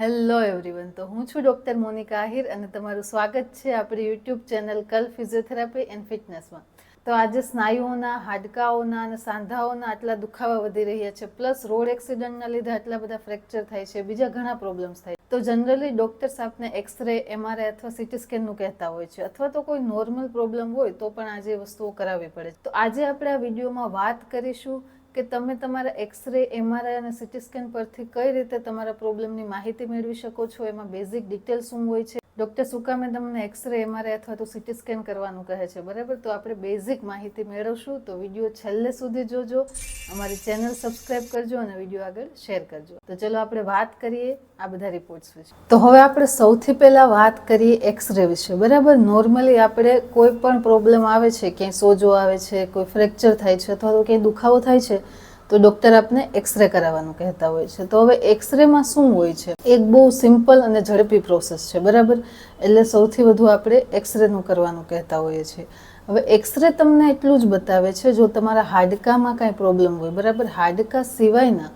Hello everyone, તો હું છું ડૉક્ટર મોનિકા આહિર અને તમારું સ્વાગત છે આપણી યુટ્યુબ ચેનલ કલ ફિઝિયોથેરાપી એન્ડ ફિટનેસમાં. તો આજે સ્નાયુઓના, હાડકાઓના અને સાંધાઓના આટલા દુખાવા વધી રહ્યા છે, પ્લસ રોડ એક્સિડન્ટના લીધે આટલા બધા ફ્રેક્ચર થાય છે, બીજા ઘણા પ્રોબ્લેમ્સ થાય. તો જનરલી ડૉક્ટર્સ આપને એક્સરે, એમઆરઆઈ અથવા સીટી સ્કેનનું કહેતા હોય છે, અથવા તો કોઈ નોર્મલ પ્રોબ્લેમ હોય તો પણ આજે વસ્તુઓ કરાવવી પડે. તો આજે આપણે આ વિડીયોમાં વાત કરીશું કે તમે તમારા એક્સરે, એમઆરઆઈ અને સીટી સ્કેન પરથી કઈ રીતે તમારા પ્રોબ્લેમની માહિતી મેળવી શકો છો. એમાં બેઝિક ડિટેલ શું હોય છે, ડૉક્ટર શું કામે તમને એક્સરે, એમઆરઆઈ અથવા તો સીટી સ્કેન કરવાનું કહે છે, બરાબર? તો આપણે બેઝિક માહિતી મેળવશું. તો વિડીયો છેલ્લે સુધી જોજો, અમારી ચેનલ સબસ્ક્રાઇબ કરજો અને વિડીયો આગળ શેર કરજો. તો ચલો આપણે વાત કરીએ આ બધા રિપોર્ટ્સ વિશે. તો હવે આપણે સૌથી પહેલા વાત કરીએ એક્સરે વિશે, બરાબર? નોર્મલી આપણે કોઈ પણ પ્રોબ્લેમ આવે છે, ક્યાંય સોજો આવે છે, કોઈ ફ્રેક્ચર થાય છે અથવા તો ક્યાંય દુખાવો થાય છે તો ડૉક્ટર આપને એક્સરે કરાવવાનું કહેતા હોય છે. તો હવે એક્સરેમાં શું હોય છે? એક બહુ સિમ્પલ અને ઝડપી પ્રોસેસ છે, બરાબર? એટલે સૌથી વધુ આપણે એક્સરેનું કરવાનું કહેતા હોઈએ છીએ. હવે એક્સરે તમને એટલું જ બતાવે છે, જો તમારા હાડકામાં કાંઈ પ્રોબ્લેમ હોય, બરાબર? હાડકા સિવાયના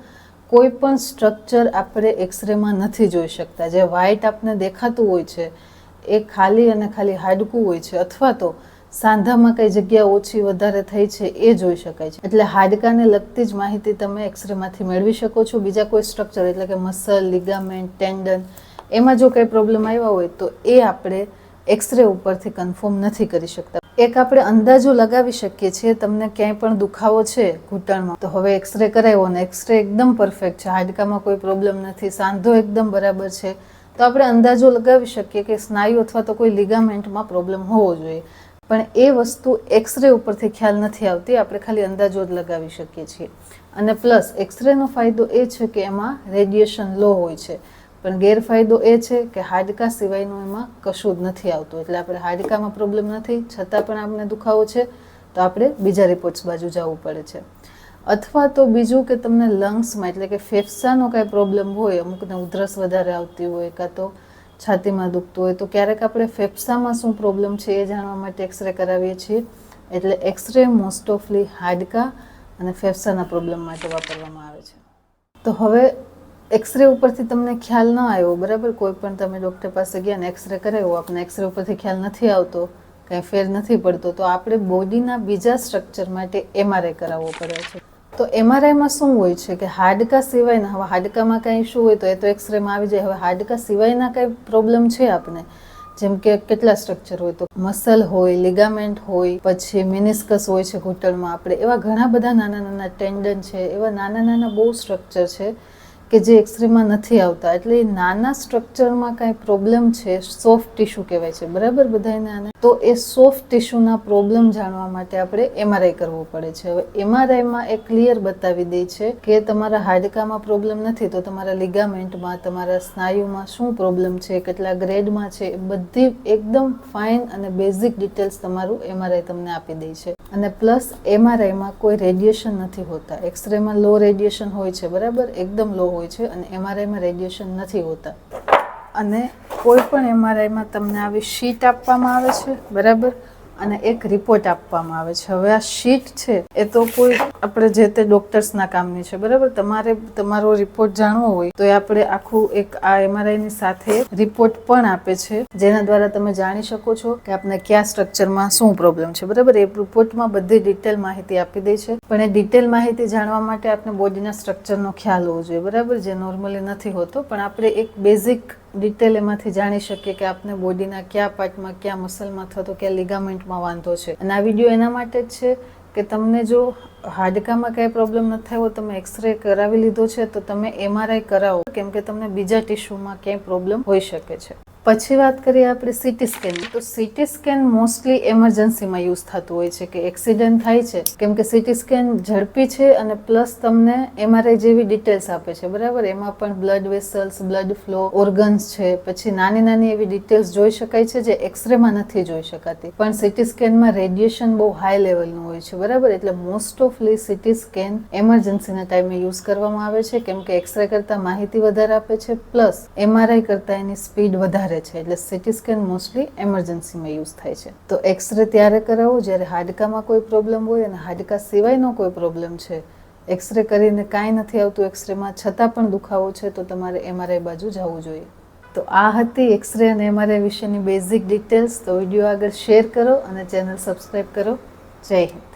કોઈ પણ સ્ટ્રક્ચર આપણે એક્સરેમાં નથી જોઈ શકતા. જે વ્હાઇટ આપને દેખાતું હોય છે એ ખાલી અને ખાલી હાડકું હોય છે, અથવા તો સાંધામાં કઈ જગ્યા ઓછી વધારે થઈ છે એ જોઈ શકાય છે. એટલે હાડકાને લગતી જ માહિતી તમે એક્સરેમાંથી મેળવી શકો છો. બીજા કોઈ સ્ટ્રક્ચર એટલે કે મસલ, લિગામેન્ટ, ટેન્ડન, એમાં જો કંઈ પ્રોબ્લેમ આવ્યા હોય તો એ આપણે એક્સરે ઉપરથી કન્ફર્મ નથી કરી શકતા. એક આપણે અંદાજો લગાવી શકીએ છીએ, તમને ક્યાંય પણ દુખાવો છે ઘૂંટણમાં તો હવે એક્સરે કરાવ્યો અને એક્સરે એકદમ પરફેક્ટ છે, હાડકામાં કોઈ પ્રોબ્લેમ નથી, સાંધો એકદમ બરાબર છે, તો આપણે અંદાજો લગાવી શકીએ કે સ્નાયુ અથવા તો કોઈ લિગામેન્ટમાં પ્રોબ્લેમ હોવો જોઈએ. પણ એ વસ્તુ એક્સરે ઉપરથી ખ્યાલ નથી આવતી, આપણે ખાલી અંદાજો જ લગાવી શકીએ છીએ. અને પ્લસ એક્સરેનો ફાયદો એ છે કે એમાં રેડિયેશન લો હોય છે, પણ ગેરફાયદો એ છે કે હાડકા સિવાયનું એમાં કશું જ નથી આવતું. એટલે આપણે હાડકામાં પ્રોબ્લેમ નથી, છતાં પણ આપણે દુખાવો છે તો આપણે બીજા રિપોર્ટ્સ બાજુ જવું પડે છે. અથવા તો બીજું કે તમને લંગ્સમાં એટલે કે ફેફસાનો કાંઈ પ્રોબ્લેમ હોય, અમુકને ઉધરસ વધારે આવતી હોય, કાં તો છાતીમાં દુખતું હોય, તો ક્યારેક આપણે ફેફસામાં શું પ્રોબ્લેમ છે એ જાણવા માટે એક્સરે કરાવીએ છીએ. એટલે એક્સરે મોસ્ટ ઓફલી હાડકા અને ફેફસાના પ્રોબ્લેમ માટે વાપરવામાં આવે છે. તો હવે એક્સરે ઉપરથી તમને ખ્યાલ ન આવ્યો, બરાબર? કોઈ પણ તમે ડૉક્ટર પાસે ગયા ને એક્સરે કરાવ્યો, આપણને એક્સરે ઉપરથી ખ્યાલ નથી આવતો, કંઈ ફેર નથી પડતો, તો આપણે બોડીના બીજા સ્ટ્રક્ચર માટે એમઆરઆઈ કરાવવો પડે છે. તો એમઆરઆઈમાં શું હોય છે કે હાડકા સિવાયના, હવે હાડકામાં કાંઈ ઇશ્યુ હોય તો એ તો એક્સરેમાં આવી જાય. હવે હાડકા સિવાયના કાંઈ પ્રોબ્લેમ છે આપને, જેમ કે કેટલા સ્ટ્રક્ચર હોય, તો મસલ હોય, લિગામેન્ટ હોય, પછી મિનિસ્કસ હોય છે ઘૂંટણમાં આપણે, એવા ઘણા બધા નાના નાના ટેન્ડન છે, એવા નાના નાના બહુ સ્ટ્રક્ચર છે કે જે એક્સરેમાં નથી આવતા. એટલે એ નાના સ્ટ્રક્ચરમાં કાંઈ પ્રોબ્લેમ છે, સોફ્ટ ટિશ્યુ કહેવાય છે, બરાબર બધાને આને, તો એ સોફ્ટ ટિશ્યુના પ્રોબ્લેમ જાણવા માટે આપણે એમઆરઆઈ કરવું પડે છે. હવે એમઆરઆઈમાં એ ક્લિયર બતાવી દે છે કે તમારા હાડકામાં પ્રોબ્લેમ નથી તો તમારા લિગામેન્ટમાં, તમારા સ્નાયુમાં શું પ્રોબ્લેમ છે, કેટલા ગ્રેડમાં છે, એ બધી એકદમ ફાઇન અને બેઝિક ડિટેલ્સ તમારું એમઆરઆઈ તમને આપી દે છે. અને પ્લસ એમઆરઆઈમાં કોઈ રેડિયેશન નથી હોતા. એક્સરેમાં લો રેડિયેશન હોય છે, બરાબર? એકદમ લો હોય છે, અને એમઆરઆઈમાં રેડિયેશન નથી હોતા. અને કોઈ પણ એમઆરઆઈમાં તમને આવી શીટ આપવામાં આવે છે, બરાબર? અને એક રિપોર્ટ આપવામાં આવે છે. હવે આ શીટ છે એ તો કોઈ આપણે જે તે ડૉક્ટર્સના કામની છે, બરાબર? તમારે તમારો રિપોર્ટ જાણવો હોય તો એ આપણે આખું એક આ એમઆરઆઈની સાથે રિપોર્ટ પણ આપે છે, જેના દ્વારા તમે જાણી શકો છો કે આપને કયા સ્ટ્રક્ચરમાં શું પ્રોબ્લેમ છે, બરાબર? એ રિપોર્ટમાં બધી ડિટેલ માહિતી આપી દે છે. પણ એ ડિટેલ માહિતી જાણવા માટે આપણે બોડીના સ્ટ્રક્ચરનો ખ્યાલ હોવો જોઈએ, બરાબર? જે નોર્મલી નથી હોતો, પણ આપણે એક બેઝિક ડિટેલ એમાંથી જાણી શકીએ કે આપને બોડીના કયા પાર્ટમાં, કયા મસલમાં અથવા તો કયા લિગામેન્ટમાં વાંધો છે. અને આ વિડીયો એના માટે જ છે કે તમને જો હાડકામાં કાંઈ પ્રોબ્લેમ નથી થયો, તમે એક્સરે કરાવી લીધો છે તો તમે એમઆરઆઈ કરાવો, કેમ કે તમને બીજા ટિશ્યુમાં ક્યાંય પ્રોબ્લેમ હોઈ શકે છે. પછી વાત કરીએ આપણે સીટી સ્કેન. તો સીટી સ્કેન મોસ્ટલી એમરજન્સીમાં યુઝ થતું હોય છે કે એક્સિડન્ટ થાય છે, કેમ કે સીટી સ્કેન ઝડપી છે અને પ્લસ તમને એમઆરઆઈ જેવી ડિટેલ્સ આપે છે, બરાબર? એમાં પણ blood vessels, blood flow, organs છે, પછી નાની નાની એવી ડિટેલ્સ જોઈ શકાય છે જે એક્સરેમાં નથી જોઈ શકાતી. પણ સીટી સ્કેનમાં રેડિયેશન બહુ હાઈ લેવલનું હોય છે, બરાબર? એટલે મોસ્ટ ઓફલી સીટી સ્કેન એમરજન્સીના ટાઈમે યુઝ કરવામાં આવે છે, કેમ કે એક્સરે કરતાં માહિતી વધારે આપે છે, પ્લસ એમઆરઆઈ કરતાં એની સ્પીડ વધારે છે. એટલે સીટી સ્કેન મોસ્ટલી એમરજન્સીમાં યુઝ થાય છે. તો એક્સરે ત્યારે કરાવો જ્યારે હાડકામાં કોઈ પ્રોબ્લેમ હોય અને હાડકા સિવાયનો કોઈ પ્રોબ્લેમ છે એક્સરે કરીને કાંઈ નથી આવતું એક્સરેમાં છતાં પણ દુખાવો છે તો તમારે MRI બાજુ જવું જોઈએ. તો આ હતી એક્સરે અને MRI વિશેની બેઝિક ડિટેલ્સ. તો વિડીયો આગળ શેર કરો અને ચેનલ સબસ્ક્રાઈબ કરો. જય હિન્દ.